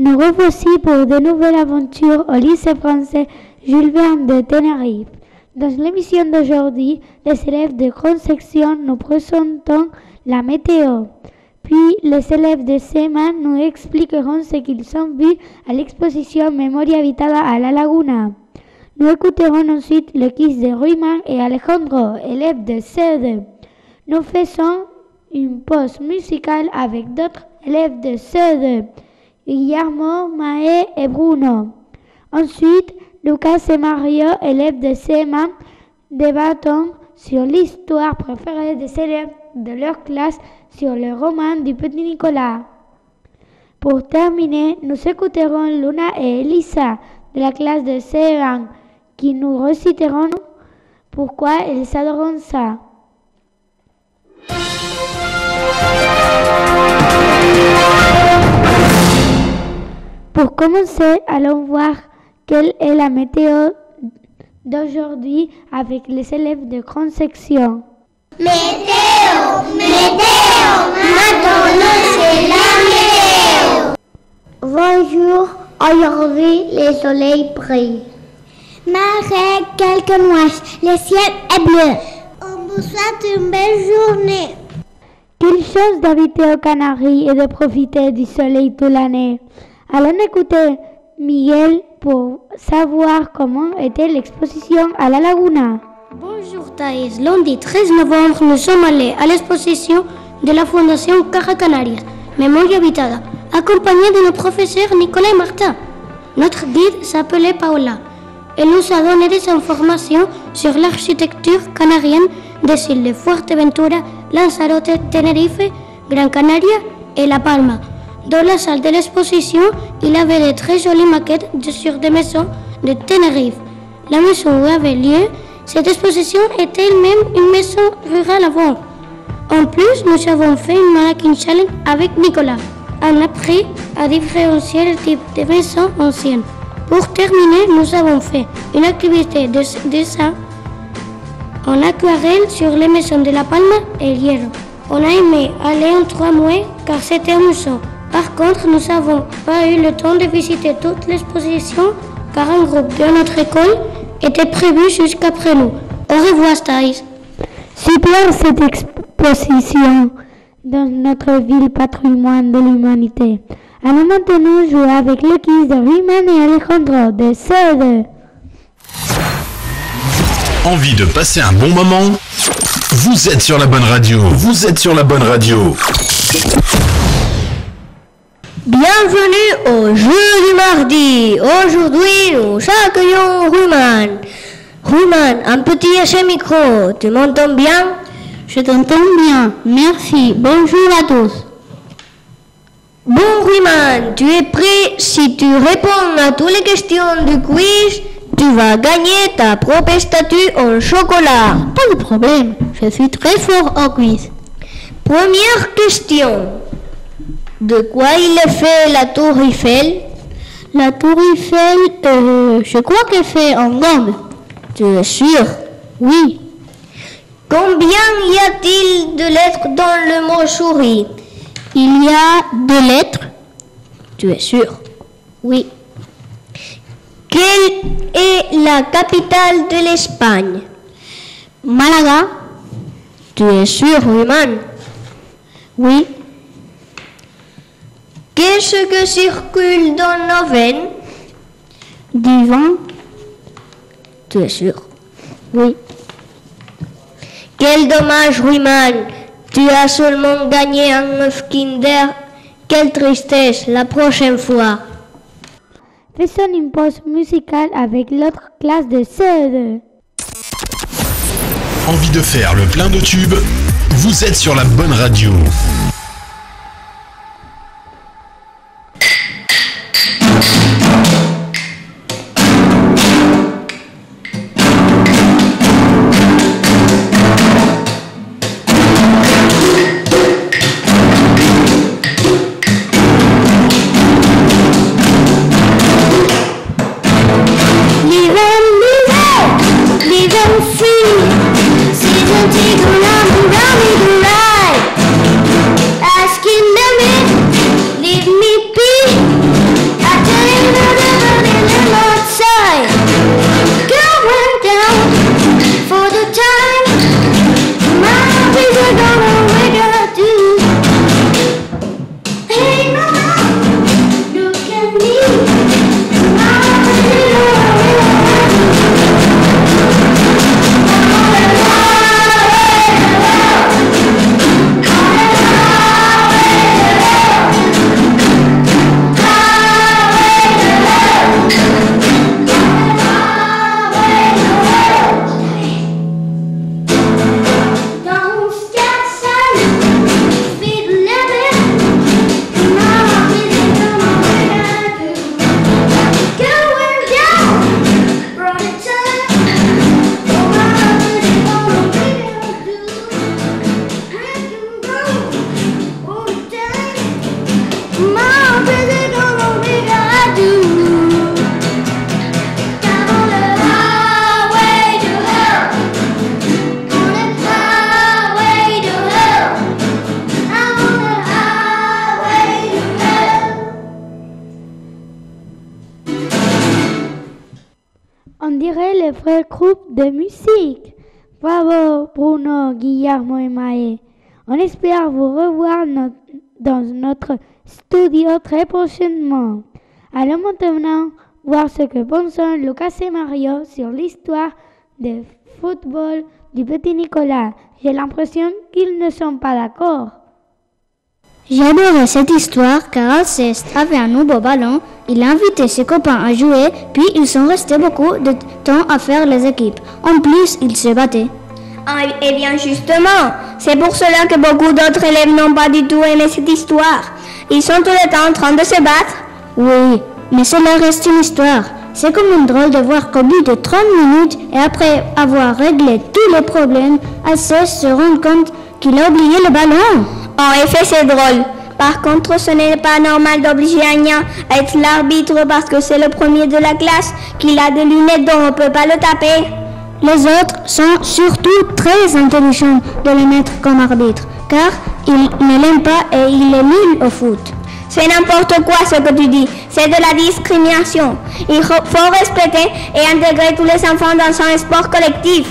Nous revoici pour de nouvelles aventures au lycée français Jules Verne de Tenerife. Dans l'émission d'aujourd'hui, les élèves de grande section nous présentons la météo. Puis, les élèves de CM1 nous expliqueront ce qu'ils ont vu à l'exposition Memoria Habitada à la Laguna. Nous écouterons ensuite le quiz de Ruiman et Alejandro, élèves de CE2. Nous faisons une pause musicale avec d'autres élèves de CE2, Guillermo, Maë et Bruno. Ensuite, Lucas et Mario, élèves de CM1, débattent sur l'histoire préférée des élèves de leur classe sur le roman du Petit Nicolas. Pour terminer, nous écouterons Luna et Elisa de la classe de CE1 qui nous réciteront pourquoi ils adorent ça. Pour commencer, allons voir quelle est la météo d'aujourd'hui avec les élèves de grande section. Météo, maintenant c'est la météo. Bonjour, aujourd'hui le soleil brille. Malgré quelques nuages, le ciel est bleu. On vous souhaite une belle journée. Quelle chance d'habiter aux Canaries et de profiter du soleil toute l'année. Allons écouter Miguel pour savoir comment était l'exposition à la Laguna. Bonjour Thaïs, lundi 13 novembre, nous sommes allés à l'exposition de la Fondation Caja Canarias, Memoria Habitada, accompagnés de nos professeurs Nicolas et Martin. Notre guide s'appelait Paola. Elle nous a donné des informations sur l'architecture canarienne des îles de Fuerteventura, Lanzarote, Tenerife, Gran Canaria et La Palma. Dans la salle de l'exposition, il y avait de très jolies maquettes sur des maisons de Tenerife. La maison où avait lieu cette exposition était elle-même une maison rurale avant. En plus, nous avons fait une mannequin challenge avec Nicolas. On a appris à différencier le type de maisons anciennes. Pour terminer, nous avons fait une activité de dessin en aquarelle sur les maisons de La Palma et Hierro. On a aimé aller en 3 mois car c'était amusant. Par contre, nous n'avons pas eu le temps de visiter toute l'exposition car un groupe de notre école était prévu jusqu'après nous. Au revoir, Thaïs. Super cette exposition dans notre ville patrimoine de l'humanité. Allons maintenant jouer avec le quiz de Ruiman et Alejandro de CE2. Envie de passer un bon moment? Vous êtes sur la bonne radio. Vous êtes sur la bonne radio. Bienvenue au jeu du mardi. Aujourd'hui, nous accueillons Ruiman. Ruiman, un petit essai micro. Tu m'entends bien? Je t'entends bien. Merci. Bonjour à tous. Bon, Ruiman, tu es prêt? Si tu réponds à toutes les questions du quiz, tu vas gagner ta propre statue en chocolat. Pas de problème. Je suis très fort au quiz. Première question. De quoi il est fait la tour Eiffel? La tour Eiffel, je crois qu'elle fait en gomme. Tu es sûr? Oui. Combien y a-t-il de lettres dans le mot souris? Il y a 2 lettres. Tu es sûr? Oui. Quelle est la capitale de l'Espagne? Malaga. Tu es sûr, Ruiman? Oui. Qu'est-ce que circule dans nos veines? Du vent. Tu es sûr? Oui. Quel dommage, Ruiman! Tu as seulement gagné un œuf Kinder. Quelle tristesse, la prochaine fois. Faisons une pause musicale avec l'autre classe de CE2. Envie de faire le plein de tubes? Vous êtes sur la bonne radio. Asking them if leave me be. notre groupe de musique. Bravo Bruno, Guillermo et Maë. On espère vous revoir dans notre studio très prochainement. Allons maintenant voir ce que pensent Lucas et Mario sur l'histoire du football du petit Nicolas. J'ai l'impression qu'ils ne sont pas d'accord. J'adorais cette histoire car Alceste avait un nouveau ballon, il a invité ses copains à jouer, puis ils sont restés beaucoup de temps à faire les équipes. En plus, ils se battaient. Ah, eh bien justement, c'est pour cela que beaucoup d'autres élèves n'ont pas du tout aimé cette histoire. Ils sont tout le temps en train de se battre. Oui, mais cela reste une histoire. C'est comme une drôle de voir qu'au bout de 30 minutes et après avoir réglé tous les problèmes, Alceste se rend compte qu'il a oublié le ballon. En effet, c'est drôle. Par contre, ce n'est pas normal d'obliger Anya à être l'arbitre parce que c'est le premier de la classe, qu'il a des lunettes dont on ne peut pas le taper. Les autres sont surtout très intelligents de le mettre comme arbitre, car il ne l'aime pas et il est nul au foot. C'est n'importe quoi ce que tu dis, c'est de la discrimination. Il faut respecter et intégrer tous les enfants dans un sport collectif.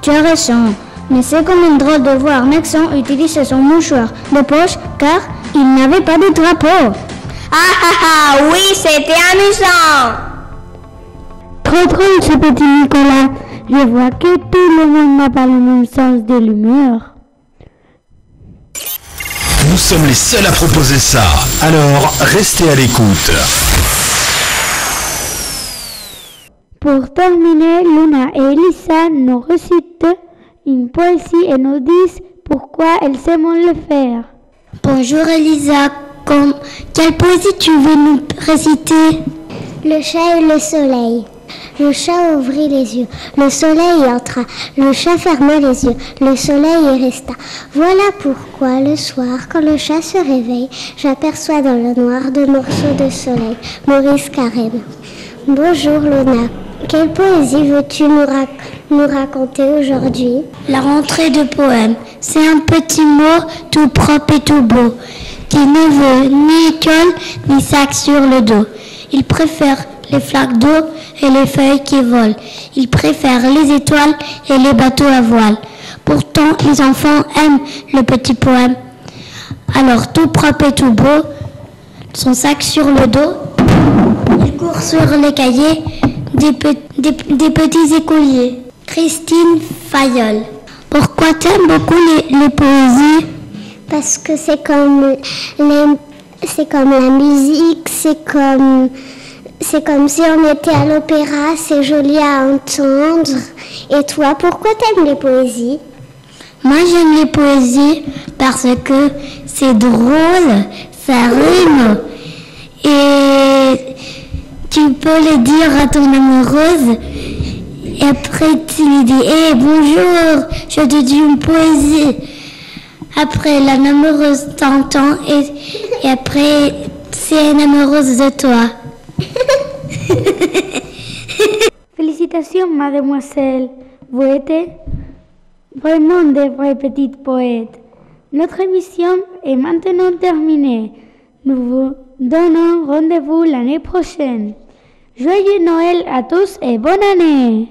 Tu as raison, mais c'est comme une drôle de voir Maxon utiliser son mouchoir de poche car il n'avait pas de drapeau. Ah, oui, c'était amusant. Trop drôle ce petit Nicolas. Je vois que tout le monde n'a pas le même sens de l'humeur. Nous sommes les seuls à proposer ça. Alors, restez à l'écoute. Pour terminer, Luna et Elisa nous récitent une poésie et nous disent pourquoi elles aiment le faire. Bonjour Elisa, quelle poésie tu veux nous réciter? Le chat et le soleil. Le chat ouvrit les yeux, le soleil entra, le chat ferma les yeux, le soleil y resta. Voilà pourquoi le soir, quand le chat se réveille, j'aperçois dans le noir deux morceaux de soleil. Maurice Carême. Bonjour Luna, quelle poésie veux-tu nous raconter aujourd'hui? La rentrée de poèmes, c'est un petit mot tout propre et tout beau, qui ne veut ni école ni sac sur le dos. Il préfère les flaques d'eau et les feuilles qui volent. Ils préfèrent les étoiles et les bateaux à voile. Pourtant, les enfants aiment le petit poème. Alors, tout propre et tout beau, son sac sur le dos, il court sur les cahiers des petits écoliers. Christine Fayolle. Pourquoi t'aimes beaucoup les poésies? Parce que c'est comme la musique, c'est comme si on était à l'opéra, c'est joli à entendre. Et toi, pourquoi t'aimes les poésies? Moi, j'aime les poésies parce que c'est drôle, ça rime. Et tu peux le dire à ton amoureuse. Et après, tu lui dis « Hey, bonjour, je te dis une poésie ». Après, la amoureuse t'entend et après, c'est une amoureuse de toi. Félicitations, mademoiselle. Vous êtes vraiment des vrais petites poètes. Notre émission est maintenant terminée. Nous vous donnons rendez-vous l'année prochaine. Joyeux Noël à tous et bonne année!